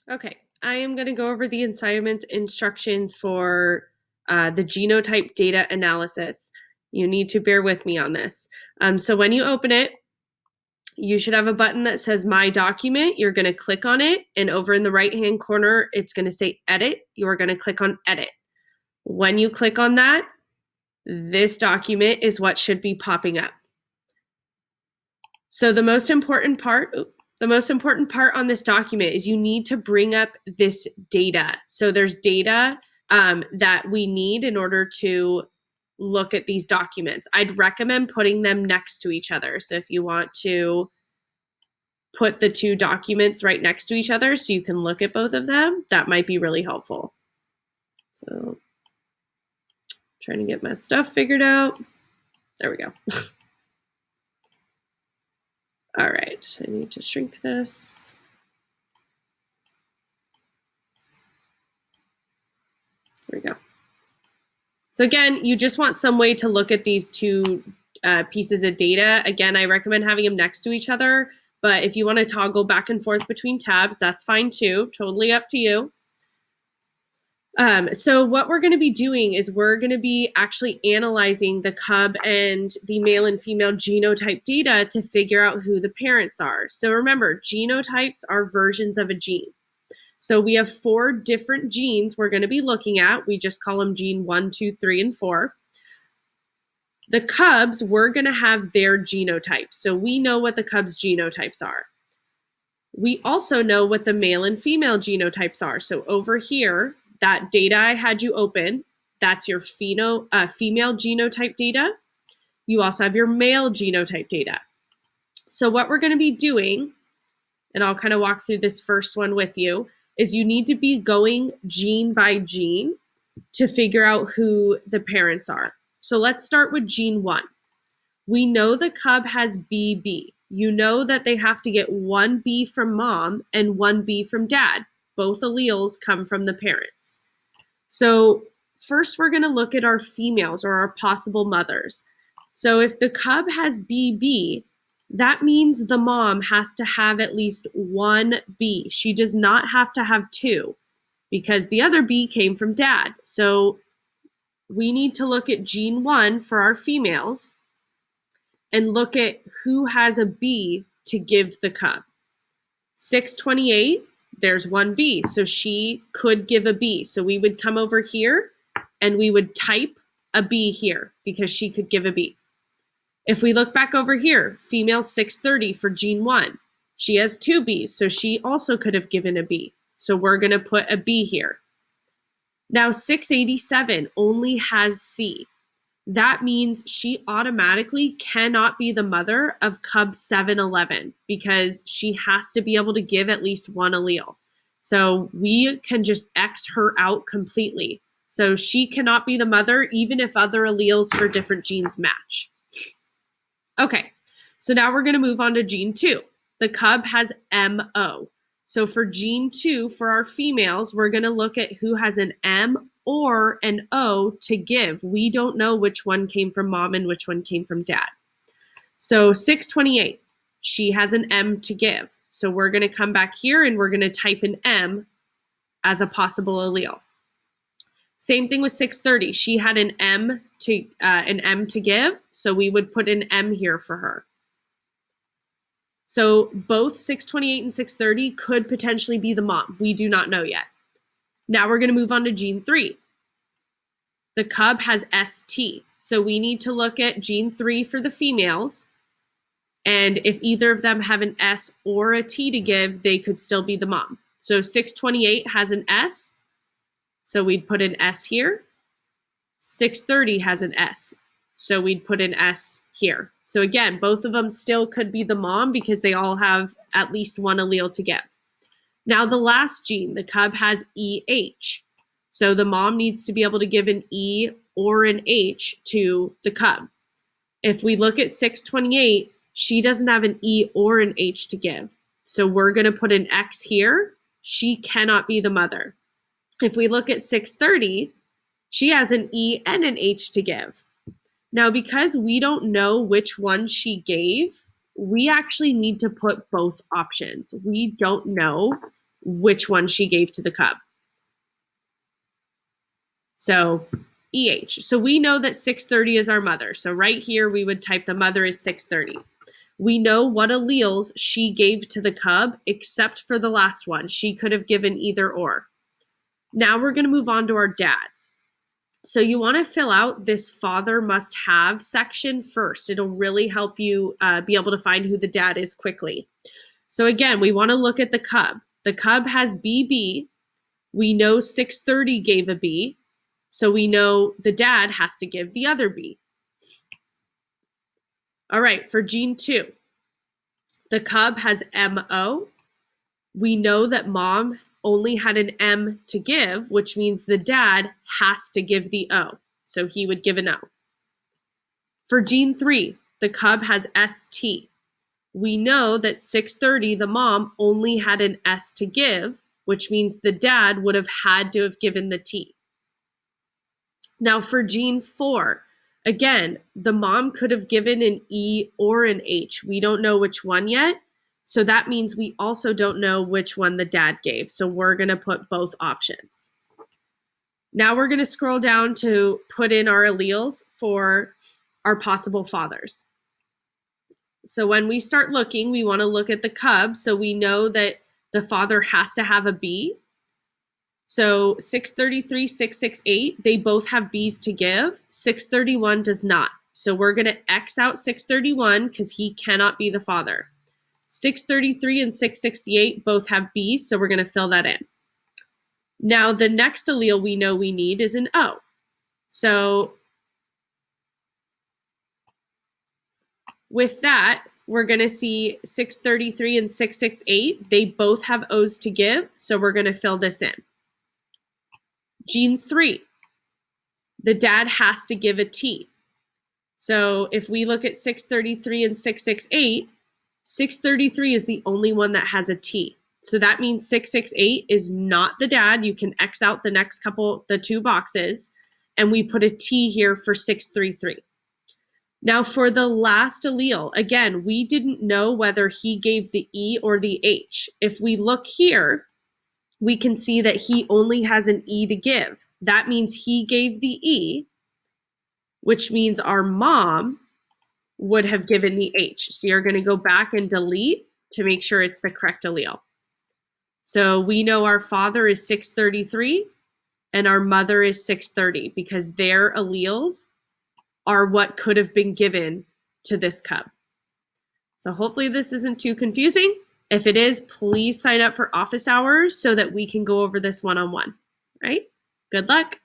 Okay, I am going to go over the assignment instructions for the genotype data analysis. You need to bear with me on this. So when you open it, you should have a button that says My Document. You're going to click on it, and over in the right-hand corner, it's going to say Edit. You are going to click on Edit. When you click on that, this document is what should be popping up. So the most important part on this document is you need to bring up this data. So there's data that we need in order to look at these documents. I'd recommend putting them next to each other. So if you want to put the two documents right next to each other so you can look at both of them, that might be really helpful. So trying to get my stuff figured out. There we go. All right, I need to shrink this. There we go. So again, you just want some way to look at these two pieces of data. Again, I recommend having them next to each other, but if you want to toggle back and forth between tabs, that's fine too, totally up to you. So what we're going to be doing is we're going to be actually analyzing the cub and the male and female genotype data to figure out who the parents are. So remember, genotypes are versions of a gene. So we have 4 different genes we're going to be looking at. We just call them gene 1, 2, 3, and 4. The cubs, we're going to have their genotypes. So we know what the cubs' genotypes are. We also know what the male and female genotypes are. So over here, that data I had you open, that's your female genotype data. You also have your male genotype data. So what we're going to be doing, and I'll kind of walk through this first one with you, is you need to be going gene by gene to figure out who the parents are. So let's start with gene 1. We know the cub has BB. You know that they have to get 1 B from mom and 1 B from dad. Both alleles come from the parents. So first we're going to look at our females or our possible mothers. So if the cub has BB, that means the mom has to have at least 1 B. She does not have to have 2 because the other B came from dad. So we need to look at gene 1 for our females and look at who has a B to give the cub. 628, there's 1 B, so she could give a B. So we would come over here and we would type a B here because she could give a B. If we look back over here, female 630 for gene 1, she has 2 Bs, so she also could have given a B. So we're going to put a B here. Now 687 only has C. That means she automatically cannot be the mother of cub 711 because she has to be able to give at least 1 allele. So we can just X her out completely. So she cannot be the mother even if other alleles for different genes match. Okay, so now we're going to move on to gene 2. The cub has MO. So for gene 2, for our females, we're going to look at who has an M or an O to give. We don't know which one came from mom and which one came from dad. So 628, she has an M to give. So we're going to come back here and we're going to type an M as a possible allele. Same thing with 630. She had an M to give, so we would put an M here for her. So both 628 and 630 could potentially be the mom. We do not know yet. Now we're going to move on to gene 3. The cub has ST. So we need to look at gene 3 for the females. And if either of them have an S or a T to give, they could still be the mom. So 628 has an S. So we'd put an S here. 630 has an S. So we'd put an S here. So again, both of them still could be the mom because they all have at least 1 allele to give. Now the last gene, the cub has EH. So the mom needs to be able to give an E or an H to the cub. If we look at 628, she doesn't have an E or an H to give. So we're going to put an X here. She cannot be the mother. If we look at 630, she has an E and an H to give. Now, because we don't know which one she gave, we actually need to put both options. We don't know which one she gave to the cub. So EH. So we know that 630 is our mother. So right here, we would type the mother is 630. We know what alleles she gave to the cub, except for the last one. She could have given either or. Now we're going to move on to our dads. So you want to fill out this father must have section first. It'll really help you be able to find who the dad is quickly. So again, we want to look at the cub. The cub has BB. We know 630 gave a B. So we know the dad has to give the other B. All right, for gene 2, the cub has MO. We know that mom only had an M to give, which means the dad has to give the O. So he would give an O. For gene 3, the cub has ST. We know that 630, the mom, only had an S to give, which means the dad would have had to have given the T. Now for gene 4, again, the mom could have given an E or an H. We don't know which one yet. So that means we also don't know which one the dad gave. So we're going to put both options. Now we're going to scroll down to put in our alleles for our possible fathers. So when we start looking, we want to look at the cub. So we know that the father has to have a B. So 633, 668, they both have B's to give. 631 does not. So we're going to X out 631 because he cannot be the father. 633 and 668 both have B's, so we're going to fill that in. Now the next allele we know we need is an O. So with that, we're going to see 633 and 668. They both have O's to give, so we're going to fill this in. Gene 3, the dad has to give a T. So if we look at 633 and 668, 633 is the only one that has a T. So that means 668 is not the dad. You can X out the next couple, the 2 boxes, and we put a T here for 633. Now for the last allele, again, we didn't know whether he gave the E or the H. If we look here, we can see that he only has an E to give. That means he gave the E, which means our mom would have given the H. So you're going to go back and delete to make sure it's the correct allele. So we know our father is 633 and our mother is 630 because their alleles are what could have been given to this cub. So hopefully this isn't too confusing. If it is, please sign up for office hours so that we can go over this one-on-one, right? Good luck.